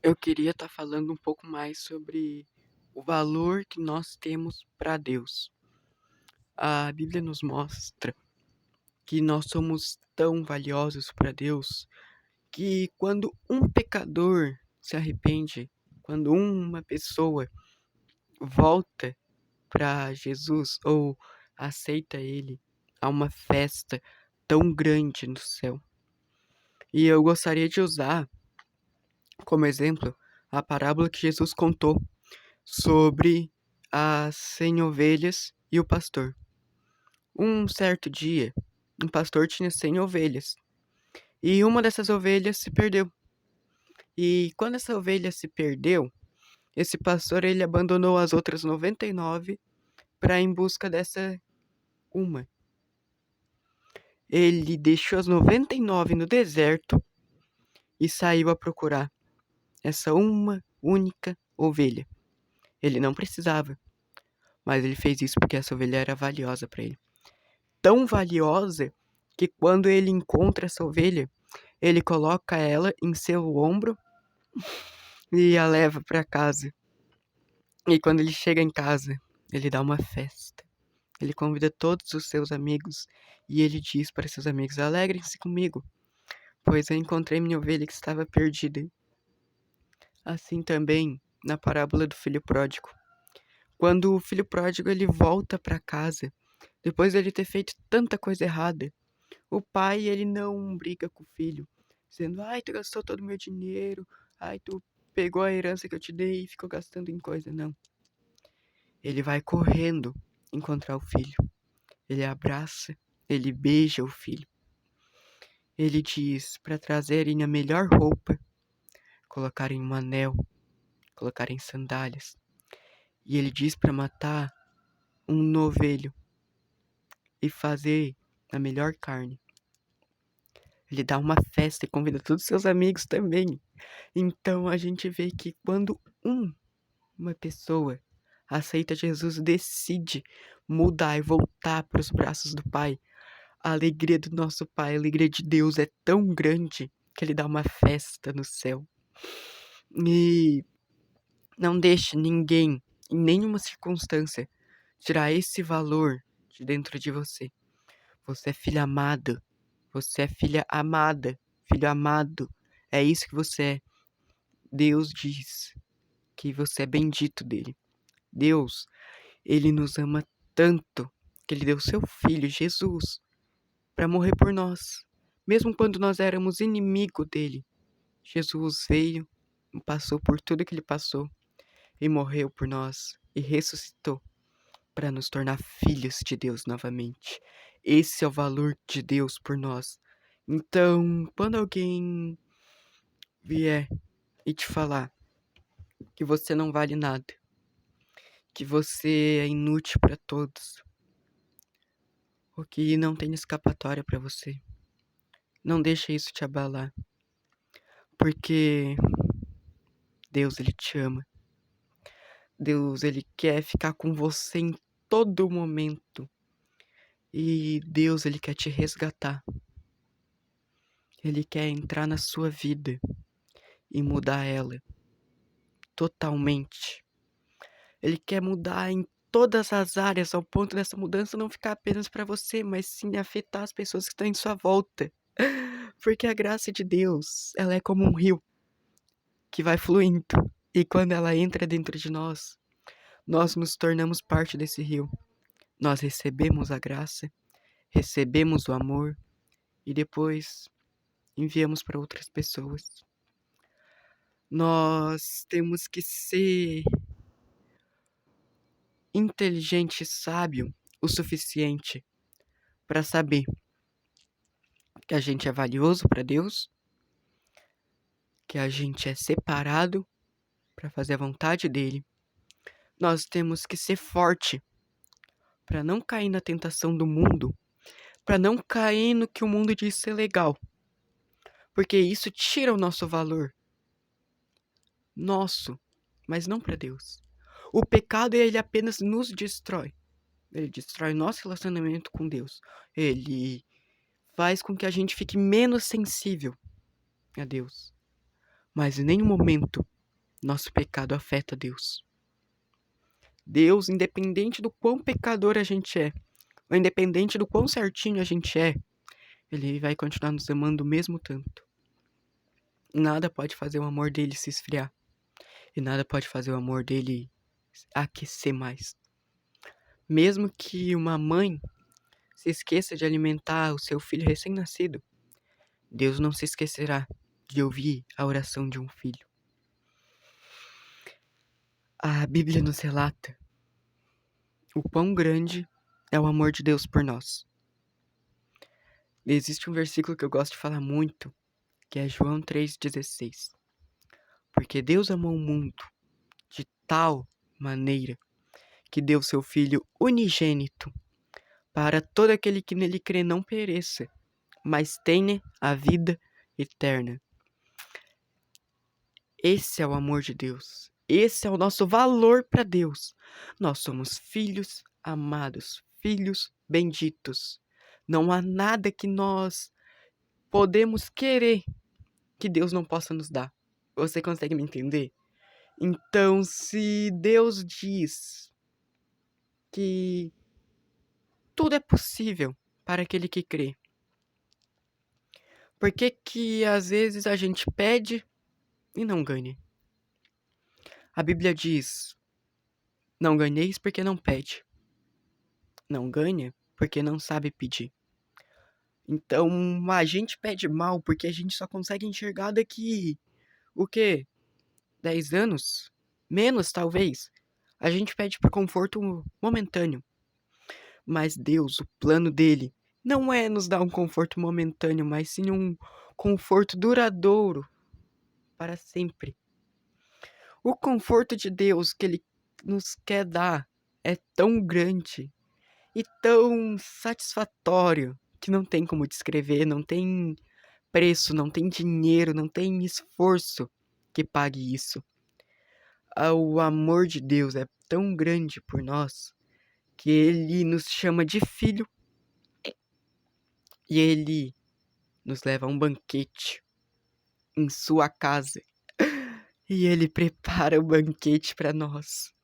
Eu queria estar falando um pouco mais sobre o valor que nós temos para Deus. A Bíblia nos mostra que nós somos tão valiosos para Deus que quando um pecador se arrepende, quando uma pessoa volta para Jesus ou aceita Ele, há uma festa tão grande no céu. E eu gostaria de usar como exemplo a parábola que Jesus contou sobre as 100 ovelhas e o pastor. Um certo dia, um pastor tinha 100 ovelhas e uma dessas ovelhas se perdeu. E quando essa ovelha se perdeu, esse pastor ele abandonou as outras 99 para ir em busca dessa uma. Ele deixou as 99 no deserto e saiu a procurar essa uma única ovelha. Ele não precisava, mas ele fez isso porque essa ovelha era valiosa para ele. Tão valiosa que quando ele encontra essa ovelha, ele coloca ela em seu ombro e a leva para casa. E quando ele chega em casa, ele dá uma festa. Ele convida todos os seus amigos e ele diz para seus amigos: alegrem-se comigo, pois eu encontrei minha ovelha que estava perdida. Assim também na parábola do filho pródigo. Quando o filho pródigo ele volta para casa, depois de ele ter feito tanta coisa errada, o pai, ele não briga com o filho, dizendo, ai, tu gastou todo o meu dinheiro, ai, tu pegou a herança que eu te dei e ficou gastando em coisa. Não. Ele vai correndo encontrar o filho. Ele abraça, ele beija o filho. Ele diz para trazerem a melhor roupa, colocarem um anel, colocarem sandálias. E ele diz para matar um novelho e fazer a melhor carne. Ele dá uma festa e convida todos os seus amigos também. Então a gente vê que quando uma pessoa aceita Jesus, decide mudar e voltar para os braços do Pai, a alegria do nosso Pai, a alegria de Deus é tão grande que Ele dá uma festa no céu. E não deixe ninguém, em nenhuma circunstância, tirar esse valor de dentro de você. Você é filha amada, você é filha amada, filho amado. É isso que você é. Deus diz que você é bendito dele. Deus, ele nos ama tanto que ele deu seu filho, Jesus, para morrer por nós. Mesmo quando nós éramos inimigo dele, Jesus veio, passou por tudo que ele passou e morreu por nós e ressuscitou para nos tornar filhos de Deus novamente. Esse é o valor de Deus por nós. Então, quando alguém vier e te falar que você não vale nada, que você é inútil para todos, ou que não tem escapatória para você, não deixa isso te abalar, porque Deus, ele te ama. Deus, ele quer ficar com você em todo momento. E Deus, ele quer te resgatar. Ele quer entrar na sua vida e mudar ela totalmente. Ele quer mudar em todas as áreas, ao ponto dessa mudança não ficar apenas para você, mas sim afetar as pessoas que estão em sua volta. Porque a graça de Deus, ela é como um rio que vai fluindo. E quando ela entra dentro de nós nos tornamos parte desse rio. Nós recebemos a graça, recebemos o amor e depois enviamos para outras pessoas. Nós temos que ser inteligente e sábio o suficiente para saber que a gente é valioso para Deus, que a gente é separado para fazer a vontade dele. Nós temos que ser forte para não cair na tentação do mundo, para não cair no que o mundo diz ser legal, porque isso tira o nosso valor. Nosso, mas não para Deus. O pecado, ele apenas nos destrói. Ele destrói nosso relacionamento com Deus. Ele faz com que a gente fique menos sensível a Deus. mas em nenhum momento nosso pecado afeta Deus. Deus, independente do quão pecador a gente é, ou independente do quão certinho a gente é, Ele vai continuar nos amando o mesmo tanto. Nada pode fazer o amor dele se esfriar. E nada pode fazer o amor dele aquecer mais. Mesmo que uma mãe se esqueça de alimentar o seu filho recém-nascido, Deus não se esquecerá de ouvir a oração de um filho. A Bíblia nos relata o quão grande é o amor de Deus por nós. Existe um versículo que eu gosto de falar muito, que é João 3,16. Porque Deus amou o mundo de tal maneira que deu seu Filho unigênito, para todo aquele que nele crê não pereça, mas tenha a vida eterna. Esse é o amor de Deus. Esse é o nosso valor para Deus. Nós somos filhos amados, filhos benditos. Não há nada que nós podemos querer que Deus não possa nos dar. Você consegue me entender? Então, se Deus diz que tudo é possível para aquele que crê, por que que às vezes a gente pede e não ganha? A Bíblia diz: não ganheis porque não pede. Não ganha porque não sabe pedir. Então, a gente pede mal porque a gente só consegue enxergar daqui, o quê? 10 anos? Menos, talvez. A gente pede por conforto momentâneo. Mas Deus, o plano dele, não é nos dar um conforto momentâneo, mas sim um conforto duradouro para sempre. O conforto de Deus que ele nos quer dar é tão grande e tão satisfatório que não tem como descrever, não tem preço, não tem dinheiro, não tem esforço que pague isso. O amor de Deus é tão grande por nós que ele nos chama de filho e ele nos leva a um banquete em sua casa. E ele prepara o banquete para nós.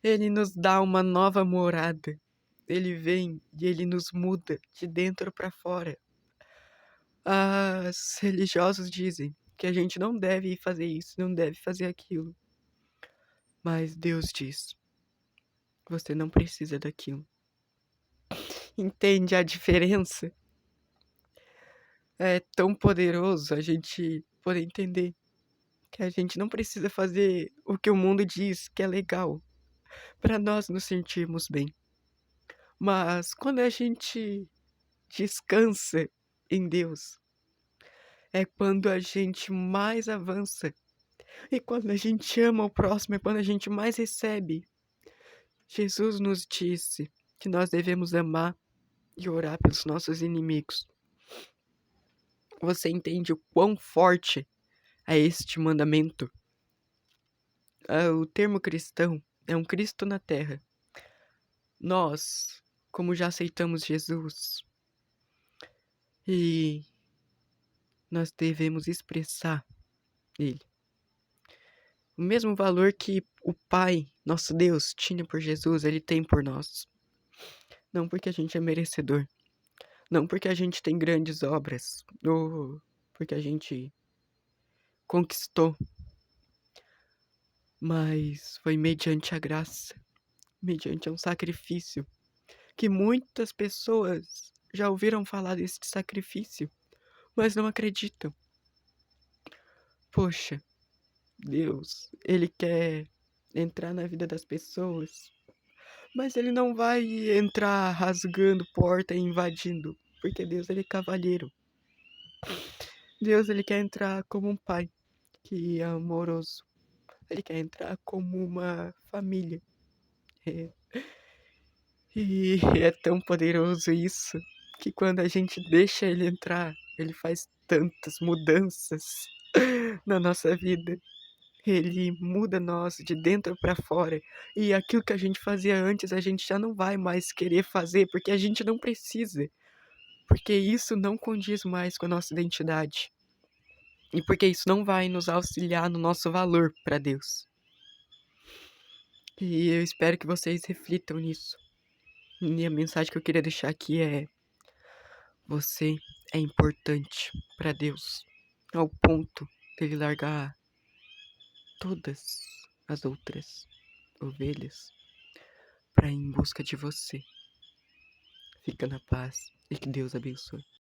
Ele nos dá uma nova morada. Ele vem e ele nos muda de dentro para fora. Os religiosos dizem que a gente não deve fazer isso, não deve fazer aquilo. Mas Deus diz: você não precisa daquilo. Entende a diferença? É tão poderoso a gente poder entender que a gente não precisa fazer o que o mundo diz que é legal para nós nos sentirmos bem. Mas quando a gente descansa em Deus, é quando a gente mais avança. E quando a gente ama o próximo, é quando a gente mais recebe. Jesus nos disse que nós devemos amar e orar pelos nossos inimigos. Você entende o quão forte é este mandamento? O termo cristão é um Cristo na terra. Nós, como já aceitamos Jesus, e nós devemos expressar Ele. O mesmo valor que o Pai, nosso Deus, tinha por Jesus, Ele tem por nós. Não porque a gente é merecedor. Não porque a gente tem grandes obras. Ou porque a gente conquistou. Mas foi mediante a graça. Mediante um sacrifício. Que muitas pessoas já ouviram falar desse sacrifício. Mas não acreditam. Poxa, Deus, Ele quer entrar na vida das pessoas. Mas Ele não vai entrar rasgando porta e invadindo. Porque Deus, Ele é cavalheiro. Deus, Ele quer entrar como um pai que é amoroso. Ele quer entrar como uma família. É. E é tão poderoso isso que quando a gente deixa Ele entrar, Ele faz tantas mudanças na nossa vida. Ele muda nós de dentro para fora. E aquilo que a gente fazia antes, a gente já não vai mais querer fazer, porque a gente não precisa. Porque isso não condiz mais com a nossa identidade. E porque isso não vai nos auxiliar no nosso valor para Deus. E eu espero que vocês reflitam nisso. E a mensagem que eu queria deixar aqui é: você é importante para Deus, ao ponto dele largar todas as outras ovelhas para ir em busca de você. Fica na paz e que Deus abençoe.